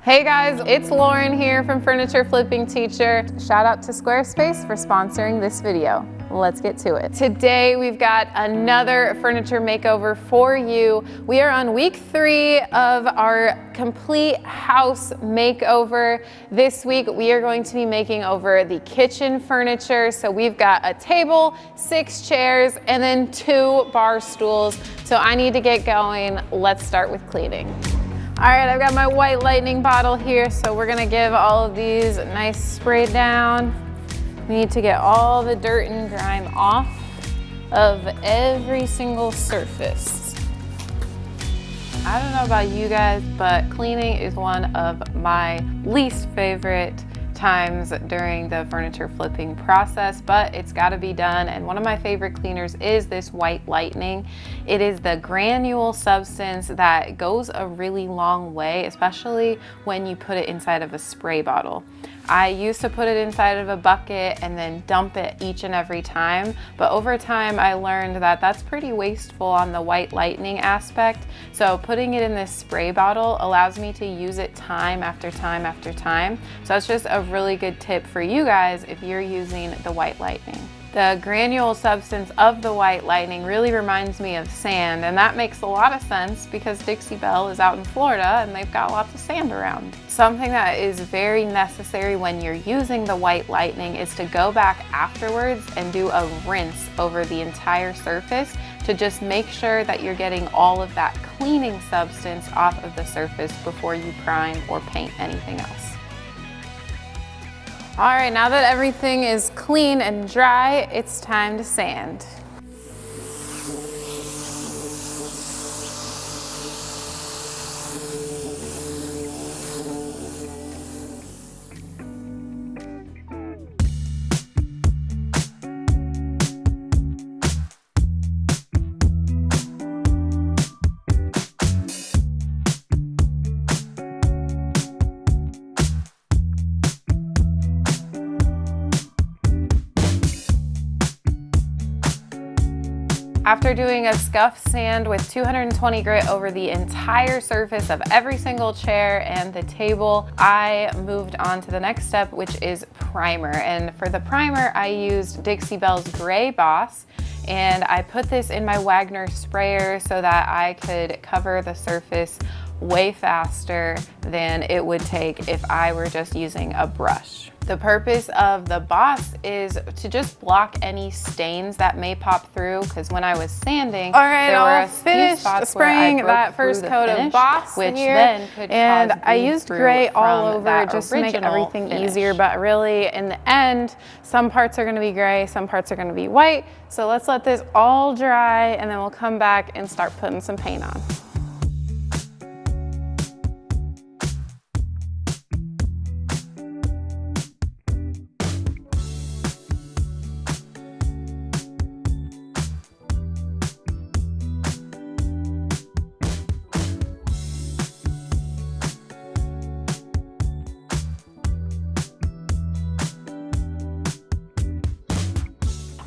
Hey guys, it's Lauren here from Furniture Flipping Teacher. Shout out to Squarespace for sponsoring this video. Let's get to it. Today we've got another furniture makeover for you. We are on week 3 of our complete house makeover. This week we are going to be making over the kitchen furniture. So we've got a table, 6 chairs, and then 2 bar stools. So I need to get going. Let's start with cleaning. All right, I've got my white lightning bottle here, so we're gonna give all of these a nice spray down. We need to get all the dirt and grime off of every single surface. I don't know about you guys, but cleaning is one of my least favorite times during the furniture flipping process, but it's got to be done. And one of my favorite cleaners is this white lightning. It is the granule substance that goes a really long way, especially when you put it inside of a spray bottle. I used to put it inside of a bucket and then dump it each and every time, but over time I learned that that's pretty wasteful on the white lightning aspect. So putting it in this spray bottle allows me to use it time after time after time. So it's just a really good tip for you guys if you're using the white lightning. The granule substance of the white lightning really reminds me of sand, and that makes a lot of sense because Dixie Belle is out in Florida and they've got lots of sand around. Something that is very necessary when you're using the white lightning is to go back afterwards and do a rinse over the entire surface to just make sure that you're getting all of that cleaning substance off of the surface before you prime or paint anything else. All right, now that everything is clean and dry, it's time to sand. After doing a scuff sand with 220 grit over the entire surface of every single chair and the table, I moved on to the next step, which is primer. And for the primer, I used Dixie Belle's Gray Boss, and I put this in my Wagner sprayer so that I could cover the surface way faster than it would take if I were just using a brush. The purpose of the Boss is to just block any stains that may pop through, because when I was sanding, there were a few spots spraying that first coat of Boss which then could and I used gray all over just to make everything easier, but really in the end, some parts are going to be gray, some parts are going to be white. So let's let this all dry and then we'll come back and start putting some paint on.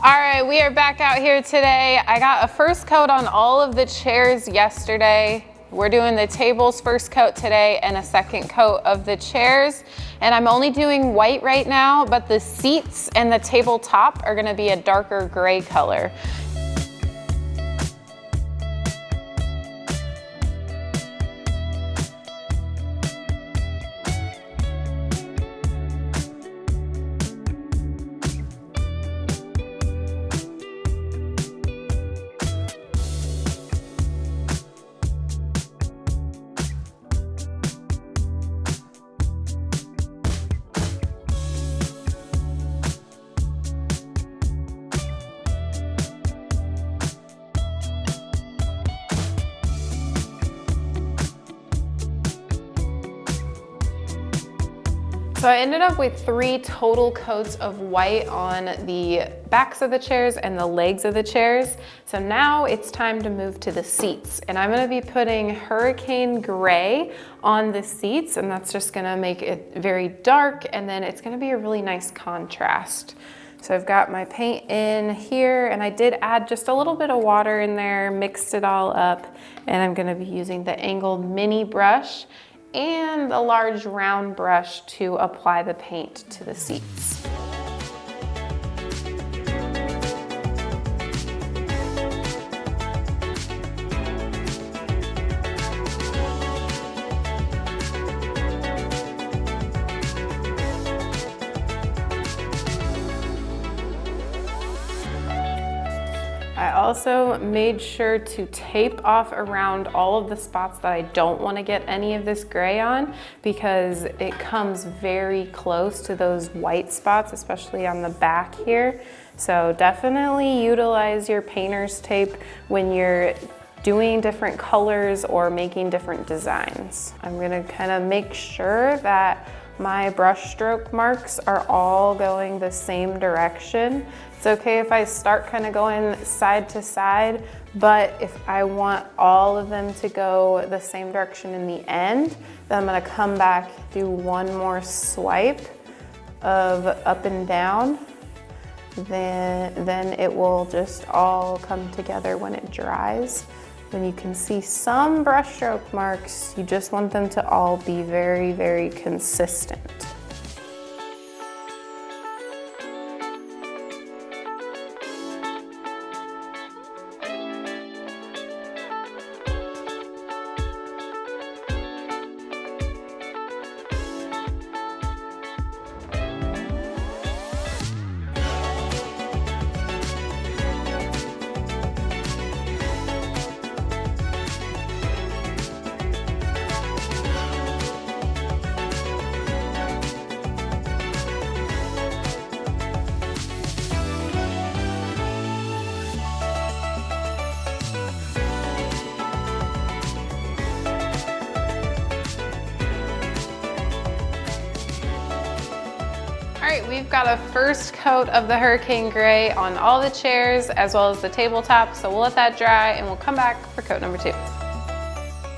All right, we are back out here today. I got a first coat on all of the chairs yesterday. We're doing the table's first coat today and a second coat of the chairs. And I'm only doing white right now, but the seats and the tabletop are gonna be a darker gray color. So I ended up with 3 total coats of white on the backs of the chairs and the legs of the chairs. So now it's time to move to the seats. And I'm gonna be putting Hurricane Gray on the seats, and that's just gonna make it very dark, and then it's gonna be a really nice contrast. So I've got my paint in here, and I did add just a little bit of water in there, mixed it all up, and I'm gonna be using the angled mini brush. and a large round brush to apply the paint to the seats. I also made sure to tape off around all of the spots that I don't want to get any of this gray on, because it comes very close to those white spots, especially on the back here. So definitely utilize your painter's tape when you're doing different colors or making different designs. I'm gonna kind of make sure that my brush stroke marks are all going the same direction. It's okay if I start kind of going side to side, but if I want all of them to go the same direction in the end, then I'm gonna come back, do one more swipe of up and down. Then it will just all come together when it dries. When you can see some brush stroke marks, you just want them to all be very, very consistent. All right, we've got a first coat of the Hurricane Gray on all the chairs as well as the tabletop, so we'll let that dry and we'll come back for coat number 2.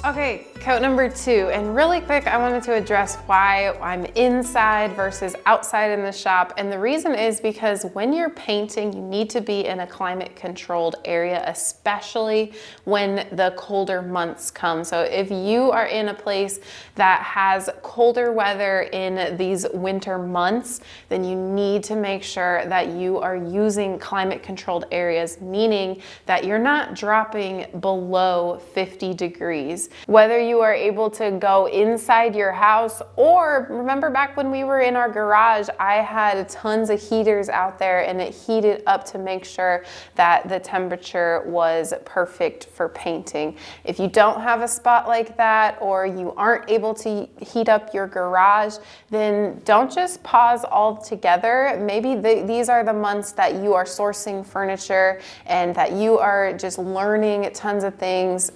Okay, coat number 2, and really quick, I wanted to address why I'm inside versus outside in the shop. And the reason is because when you're painting, you need to be in a climate controlled area, especially when the colder months come. So if you are in a place that has colder weather in these winter months, then you need to make sure that you are using climate controlled areas, meaning that you're not dropping below 50 degrees. Whether you are able to go inside your house, or remember back when we were in our garage, I had tons of heaters out there and it heated up to make sure that the temperature was perfect for painting. If you don't have a spot like that, or you aren't able to heat up your garage, then don't just pause altogether. Maybe these are the months that you are sourcing furniture and that you are just learning tons of things.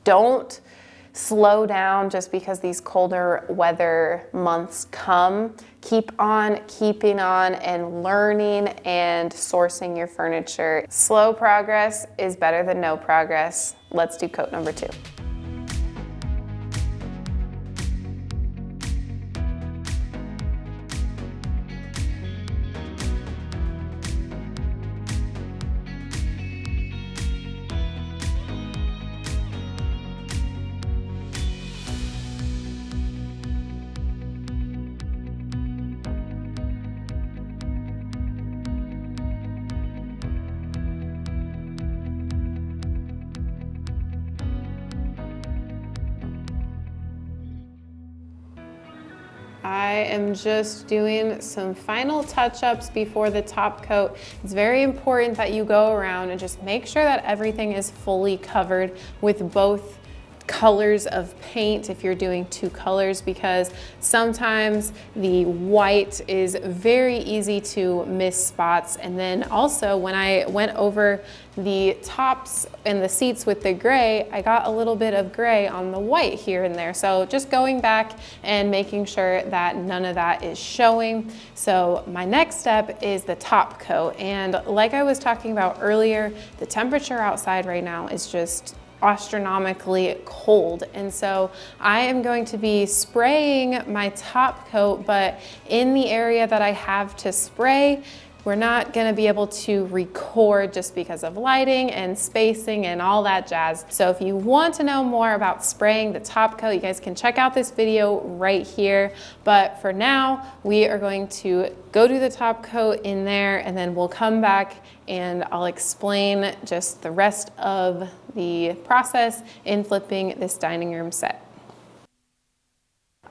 Don't slow down just because these colder weather months come. Keep on keeping on and learning and sourcing your furniture. Slow progress is better than no progress. Let's do coat number 2. I am just doing some final touch-ups before the top coat. It's very important that you go around and just make sure that everything is fully covered with both colors of paint if you're doing 2 colors, because sometimes the white is very easy to miss spots. And then also when I went over the tops and the seats with the gray, I got a little bit of gray on the white here and there. So just going back and making sure that none of that is showing. So my next step is the top coat. And like I was talking about earlier, the temperature outside right now is just astronomically cold, and so I am going to be spraying my top coat, but in the area that I have to spray, we're not gonna be able to record just because of lighting and spacing and all that jazz. So if you want to know more about spraying the top coat, you guys can check out this video right here. But for now, we are going to go do the top coat in there, and then we'll come back and I'll explain just the rest of the process in flipping this dining room set.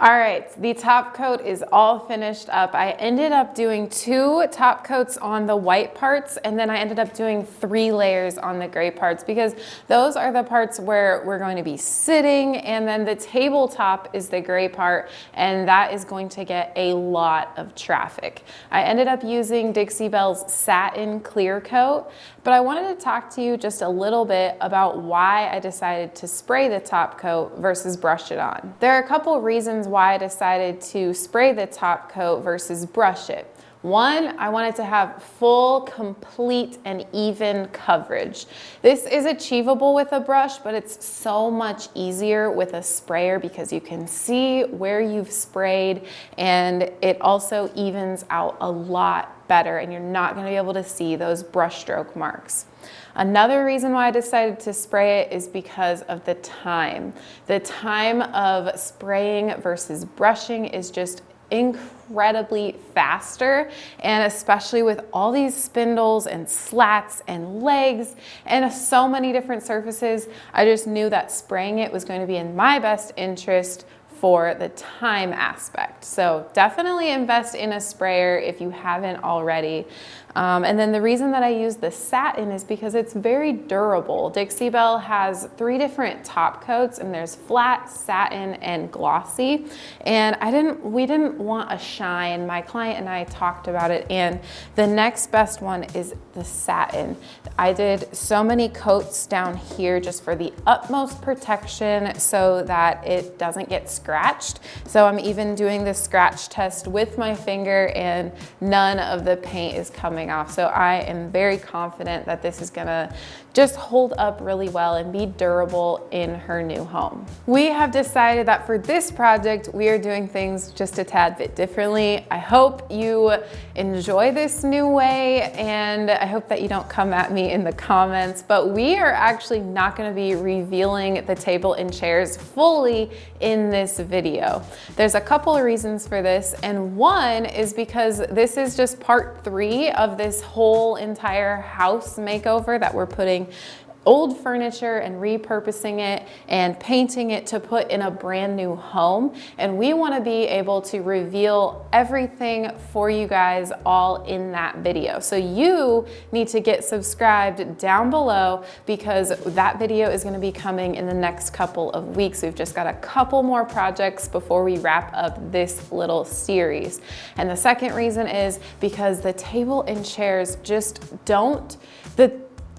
All right, the top coat is all finished up. I ended up doing 2 top coats on the white parts, and then I ended up doing 3 layers on the gray parts because those are the parts where we're going to be sitting, and then the tabletop is the gray part, and that is going to get a lot of traffic. I ended up using Dixie Belle's satin clear coat, but I wanted to talk to you just a little bit about why I decided to spray the top coat versus brush it on. There are a couple of reasons why I decided to spray the top coat versus brush it. One, I wanted to have full, complete, and even coverage. This is achievable with a brush, but it's so much easier with a sprayer because you can see where you've sprayed, and it also evens out a lot better, and you're not going to be able to see those brush stroke marks. Another reason why I decided to spray it is because of the time. The time of spraying versus brushing is just incredibly faster, and especially with all these spindles and slats and legs and so many different surfaces, I just knew that spraying it was going to be in my best interest for the time aspect. So definitely invest in a sprayer if you haven't already. And then the reason that I use the satin is because it's very durable. Dixie Belle has 3 different top coats, and there's flat, satin, and glossy. And we didn't want a shine. My client and I talked about it, and the next best one is the satin. I did so many coats down here just for the utmost protection so that it doesn't get scratched. So I'm even doing the scratch test with my finger, and none of the paint is coming off. So I am very confident that this is gonna just hold up really well and be durable in her new home. We have decided that for this project, we are doing things just a tad bit differently. I hope you enjoy this new way, and I hope that you don't come at me in the comments, but we are actually not gonna be revealing the table and chairs fully in this video. There's a couple of reasons for this, and one is because this is just part 3 of this whole entire house makeover that we're putting old furniture and repurposing it and painting it to put in a brand new home. And we want to be able to reveal everything for you guys all in that video. So you need to get subscribed down below because that video is going to be coming in the next couple of weeks. We've just got a couple more projects before we wrap up this little series. And the second reason is because the table and chairs just don't,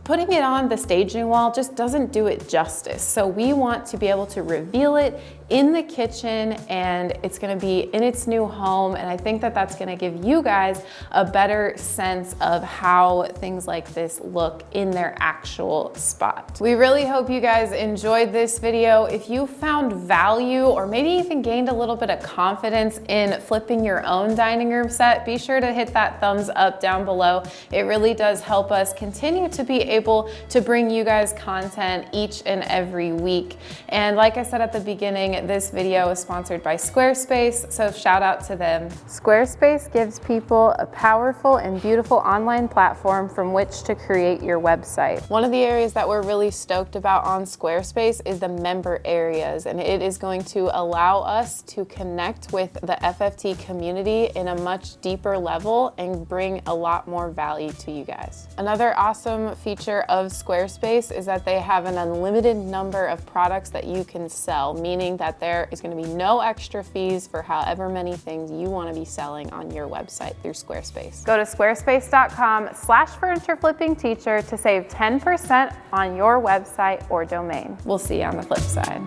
putting it on the staging wall just doesn't do it justice. So we want to be able to reveal it in the kitchen, and it's gonna be in its new home. And I think that that's gonna give you guys a better sense of how things like this look in their actual spot. We really hope you guys enjoyed this video. If you found value or maybe even gained a little bit of confidence in flipping your own dining room set, be sure to hit that thumbs up down below. It really does help us continue to be able to bring you guys content each and every week. And like I said at the beginning, this video is sponsored by Squarespace, so shout out to them. Squarespace gives people a powerful and beautiful online platform from which to create your website. One of the areas that we're really stoked about on Squarespace is the member areas, and it is going to allow us to connect with the FFT community in a much deeper level and bring a lot more value to you guys. Another awesome feature of Squarespace is that they have an unlimited number of products that you can sell, meaning that there is going to be no extra fees for however many things you want to be selling on your website through Squarespace. Go to squarespace.com/furnitureflippingteacher to save 10% on your website or domain. We'll see you on the flip side.